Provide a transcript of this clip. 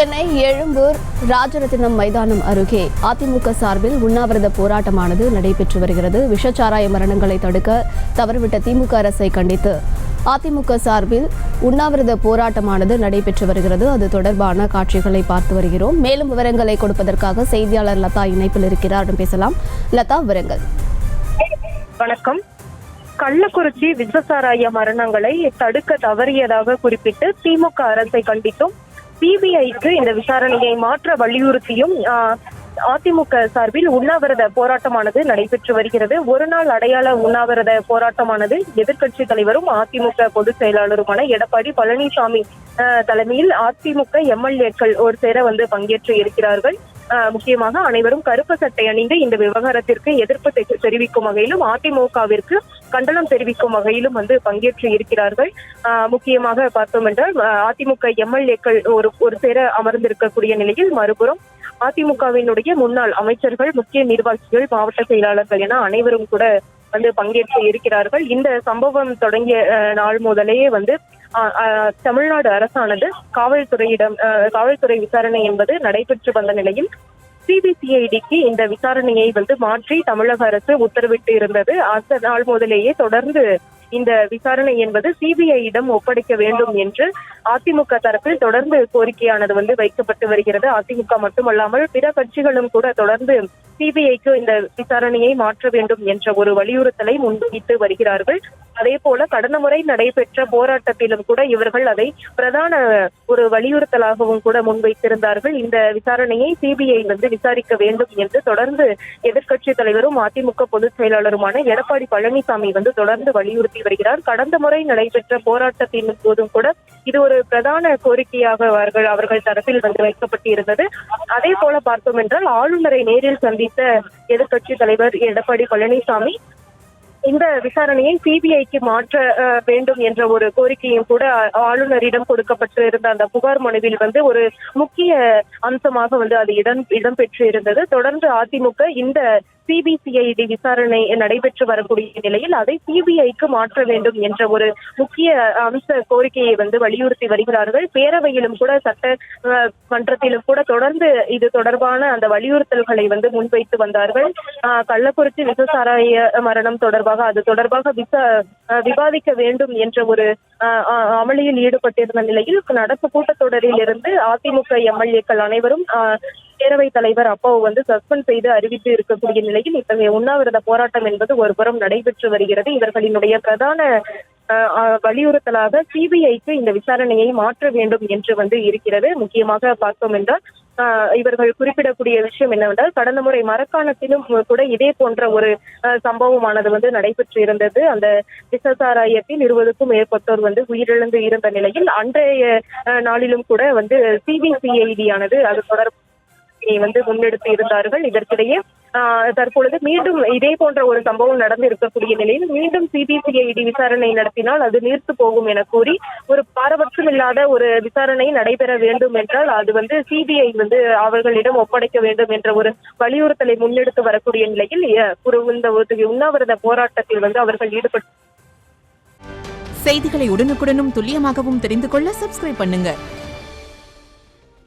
சென்னை எழும்பூர் ராஜரத்தினம் மைதானம் அருகே அதிமுக சார்பில் உண்ணாவிரத போராட்டமானது நடைபெற்று வருகிறது. விஷச்சாராய மரணங்களை தடுக்க தவறிவிட்ட திமுக அரசை கண்டித்து அதிமுக சார்பில் உண்ணாவிரத போராட்டமானது நடைபெற்று வருகிறது. அது தொடர்பான காட்சிகளை பார்த்து வருகிறோம். மேலும் விவரங்களை கொடுப்பதற்காக செய்தியாளர் லதா இணைப்பில் இருக்கிறார். பேசலாம். லதா, விவரங்கள். வணக்கம். கள்ளக்குறிச்சி விஷச்சாராய மரணங்களை தடுக்க தவறியதாக குறிப்பிட்டு திமுக அரசை கண்டித்தும் சிபிஐக்கு இந்த விசாரணையை மாற்ற வலியுறுத்தியும் அதிமுக சார்பில் உண்ணாவிரத போராட்டமானது நடைபெற்று வருகிறது. ஒரு நாள் அடையாள உண்ணாவிரத போராட்டமானது எதிர்க்கட்சி தலைவரும் அதிமுக பொதுச் செயலாளருமான எடப்பாடி பழனிசாமி தலைமையில் அதிமுக எம்எல்ஏக்கள் ஒரு சேர பங்கேற்று இருக்கிறார்கள். முக்கியமாக அனைவரும் கருப்பு சட்டை அணிந்து இந்த விவகாரத்திற்கு எதிர்ப்பு தெரிவிக்கும் வகையிலும் அதிமுகவிற்கு கண்டனம் தெரிவிக்கும் வகையிலும் பங்கேற்று இருக்கிறார்கள். முக்கியமாக பார்த்தோம் என்றால் அதிமுக எம்எல்ஏக்கள் ஒரு சேர அமர்ந்திருக்கக்கூடிய நிலையில் மறுபுறம் அதிமுகவினுடைய முன்னாள் அமைச்சர்கள், முக்கிய நிர்வாகிகள், மாவட்ட செயலாளர்கள் என அனைவரும் கூட பங்கேற்று இருக்கிறார்கள். இந்த சம்பவம் தொடங்கிய நாள் முதலே தமிழ்நாடு அரசானது காவல்துறை விசாரணை என்பது நடைபெற்று வந்த நிலையில் சிபிசிஐடிக்கு இந்த விசாரணையை மாற்றி தமிழக அரசு உத்தரவிட்டு இருந்தது. அந்த நாள் முதலேயே தொடர்ந்து இந்த விசாரணை என்பது சிபிஐயிடம் ஒப்படைக்க வேண்டும் என்று அதிமுக தரப்பில் தொடர்ந்து கோரிக்கையானது வைக்கப்பட்டு வருகிறது. அதிமுக மட்டுமல்லாமல் பிற கட்சிகளும் கூட தொடர்ந்து சிபிஐக்கு இந்த விசாரணையை மாற்ற வேண்டும் என்ற ஒரு வலியுறுத்தலை முன்வைத்து வருகிறார்கள். அதே போல கடந்த முறை நடைபெற்ற போராட்டத்திலும் கூட இவர்கள் அதை பிரதான ஒரு வலியுறுத்தலாகவும் கூட முன்வைத்திருந்தார்கள். இந்த விசாரணையை சிபிஐ விசாரிக்க வேண்டும் என்று தொடர்ந்து எதிர்க்கட்சி தலைவரும் அதிமுக பொதுச் செயலாளருமான எடப்பாடி பழனிசாமி தொடர்ந்து வலியுறுத்தி வருகிறார். கடந்த முறை நடைபெற்ற போராட்டத்தின் போதும் கூட இது ஒரு பிரதான கோரிக்கையாக அவர்கள் தரப்பில் வைக்கப்பட்டிருந்தது. அதே போல பார்த்தோம் என்றால் ஆளுநரை நேரில் சந்தித்த எதிர்க்கட்சி தலைவர் எடப்பாடி பழனிசாமி இந்த விசாரணையை சிபிஐக்கு மாற்ற வேண்டும் என்ற ஒரு கோரிக்கையும் கூட ஆளுநரிடம் கொடுக்கப்பட்டு இருந்த அந்த புகார் மனுவில் ஒரு முக்கிய அம்சமாக அது இடம்பெற்று இருந்தது. தொடர்ந்து அதிமுக இந்த சிபிசிஐடி விசாரணை நடைபெற்று வரக்கூடிய நிலையில் அதை சிபிஐக்கு மாற்ற வேண்டும் என்ற ஒரு முக்கிய அம்ச கோரிக்கையை வலியுறுத்தி வருகிறார்கள். பேரவையிலும் கூட சட்டமன்றத்திலும் கூட தொடர்ந்து இது தொடர்பான அந்த வலியுறுத்தல்களை முன்வைத்து வந்தார்கள். கள்ளக்குறிச்சி விஷச்சாராய மரணம் தொடர்பாக அது தொடர்பாக விவாதிக்க வேண்டும் என்ற ஒரு அமளியில் ஈடுபட்டிருந்த நிலையில் நடப்பு கூட்டத்தொடரில் இருந்து அதிமுக எம்எல்ஏக்கள் அனைவரும் பேரவைத் தலைவர் அப்பாவு சஸ்பெண்ட் செய்து அறிவித்து இருக்கக்கூடிய நிலையில் இத்தகைய உண்ணாவிரத போராட்டம் என்பது ஒருபுறம் நடைபெற்று வருகிறது. இவர்களினுடைய பிரதான வலியுறுத்தலாக சிபிஐக்கு இந்த விசாரணையை மாற்ற வேண்டும் என்று இருக்கிறது. முக்கியமாக பார்த்தோம் என்றால் இவர்கள் குறிப்பிடக்கூடிய விஷயம் என்னவென்றால் கடந்த முறை மரக்காணத்திலும் கூட இதே போன்ற ஒரு சம்பவமானது நடைபெற்று இருந்தது. அந்த விஷச்சாராயத்தில் 20க்கும் மேற்பட்டோர் உயிரிழந்து இருந்த நிலையில் அன்றைய நாளிலும் கூட சிபிசிஐடி ஆனது அது தொடர்பு முன்னெடுத்து இருந்தார்கள். இதற்கிடையே தற்பொழுது மீண்டும் இதே போன்ற ஒரு சம்பவம் நடந்து இருக்கக்கூடிய நிலையில் மீண்டும் சிபிசிஐடி விசாரணை நடத்தினால் அது நீர்த்து போகும் என கூறி ஒரு பாரபட்சம் இல்லாத ஒரு விசாரணை நடைபெற வேண்டும் என்றால் அது சிபிஐ அவர்களிடம் ஒப்படைக்க வேண்டும் என்ற ஒரு வலியுறுத்தலை முன்னெடுத்து வரக்கூடிய நிலையில் இந்த உண்ணாவிரத போராட்டத்தில் அவர்கள் ஈடுபட்டு செய்திகளை உடனுக்குடனும் துல்லியமாகவும் தெரிந்து கொள்ள சப்ஸ்கிரைப் பண்ணுங்க.